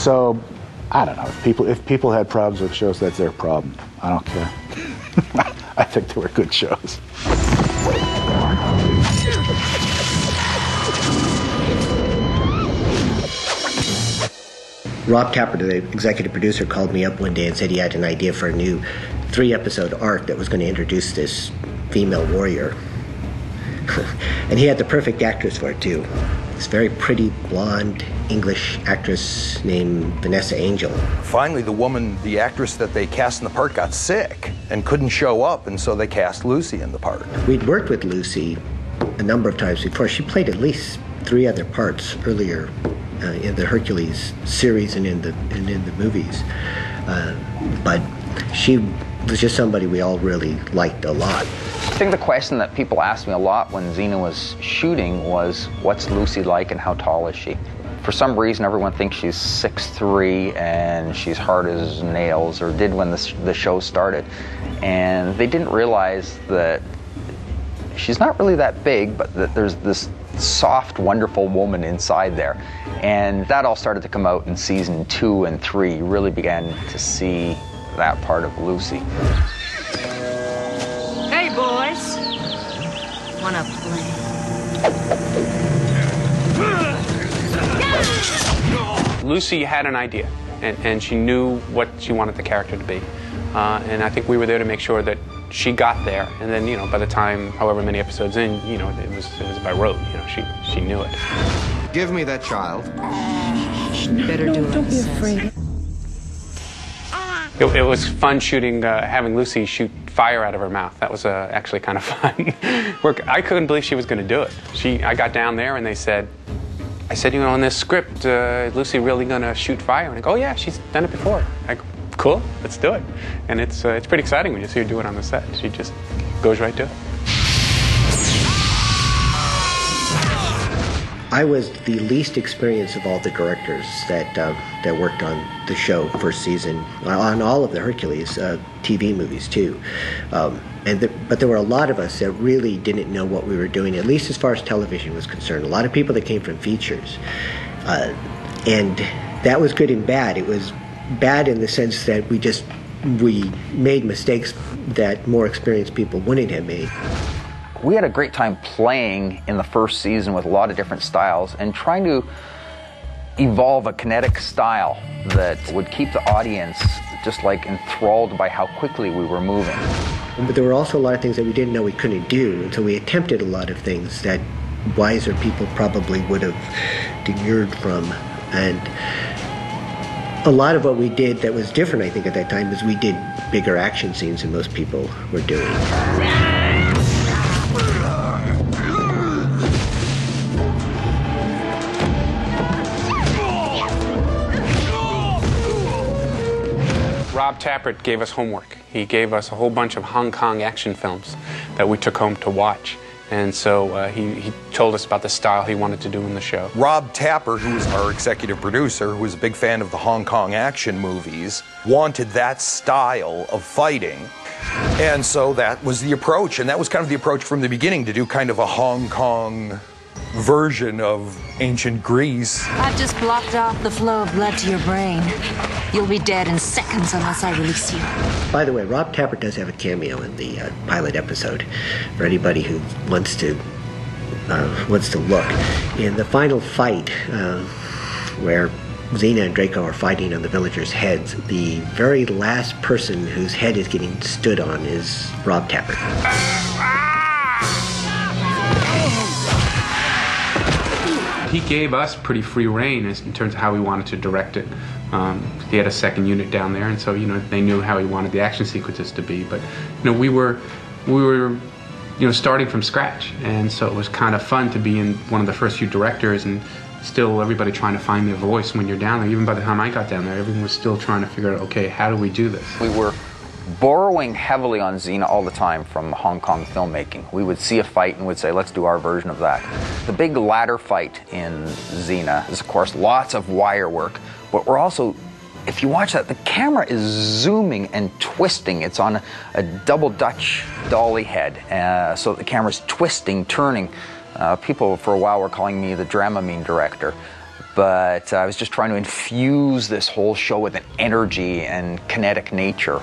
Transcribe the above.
So, I don't know. If people had problems with shows, that's their problem. I don't care. I think they were good shows. Rob Tapper, the executive producer, called me up one day and said he had an idea for a new 3-episode arc that was going to introduce this female warrior. And he had the perfect actress for it, too. This very pretty, blonde English actress named Vanessa Angel. Finally, the actress that they cast in the part got sick and couldn't show up, and so they cast Lucy in the part. We'd worked with Lucy a number of times before. She played at least 3 other parts earlier in the Hercules series and in the movies. But she was just somebody we all really liked a lot. I think the question that people asked me a lot when Xena was shooting was, what's Lucy like and how tall is she? For some reason, everyone thinks she's 6'3" and she's hard as nails, or did when the show started. And they didn't realize that she's not really that big, but that there's this soft, wonderful woman inside there. And that all started to come out in season 2 and 3. You really began to see that part of Lucy. Hey, boys. Wanna play? Lucy had an idea, and she knew what she wanted the character to be. And I think we were there to make sure that she got there. And then, by the time, however many episodes in, it was by rote. She knew it. Give me that child. Better do it. Don't be afraid. It was fun shooting, having Lucy shoot fire out of her mouth. That was actually kind of fun. I couldn't believe she was going to do it. I got down there and I said, in this script, Lucy really going to shoot fire? And I go, oh yeah, she's done it before. I go, cool, let's do it. And it's pretty exciting when you see her do it on the set. She just goes right to it. I was the least experienced of all the directors that worked on the show first season, on all of the Hercules TV movies too. But there were a lot of us that really didn't know what we were doing, at least as far as television was concerned. A lot of people that came from features. And that was good and bad. It was bad in the sense that we made mistakes that more experienced people wouldn't have made. We had a great time playing in the first season with a lot of different styles and trying to evolve a kinetic style that would keep the audience just like enthralled by how quickly we were moving. But there were also a lot of things that we didn't know we couldn't do, and so we attempted a lot of things that wiser people probably would have demurred from. And a lot of what we did that was different, I think, at that time, is we did bigger action scenes than most people were doing. Rob Tapper gave us homework. He gave us a whole bunch of Hong Kong action films that we took home to watch. And so he told us about the style he wanted to do in the show. Rob Tapper, who was our executive producer, who was a big fan of the Hong Kong action movies, wanted that style of fighting. And so that was the approach, and that was kind of the approach from the beginning, to do kind of a Hong Kong version of ancient Greece. I've just blocked off the flow of blood to your brain. You'll be dead in seconds unless I release you. By the way, Rob Tapper does have a cameo in the pilot episode for anybody who wants to look. In the final fight, where Xena and Draco are fighting on the villagers' heads, the very last person whose head is getting stood on is Rob Tapper. He gave us pretty free rein in terms of how we wanted to direct it. He had a second unit down there, and so they knew how he wanted the action sequences to be. But we were starting from scratch, and so it was kind of fun to be in one of the first few directors, and still everybody trying to find their voice when you're down there. Even by the time I got down there, everyone was still trying to figure out, okay, how do we do this? We were borrowing heavily on Xena all the time from Hong Kong filmmaking. We would see a fight and would say, let's do our version of that. The big ladder fight in Xena is, of course, lots of wire work, but we're also, if you watch that, the camera is zooming and twisting. It's on a double Dutch dolly head, so the camera's twisting, turning. People for a while were calling me the Dramamine director. but I was just trying to infuse this whole show with an energy and kinetic nature.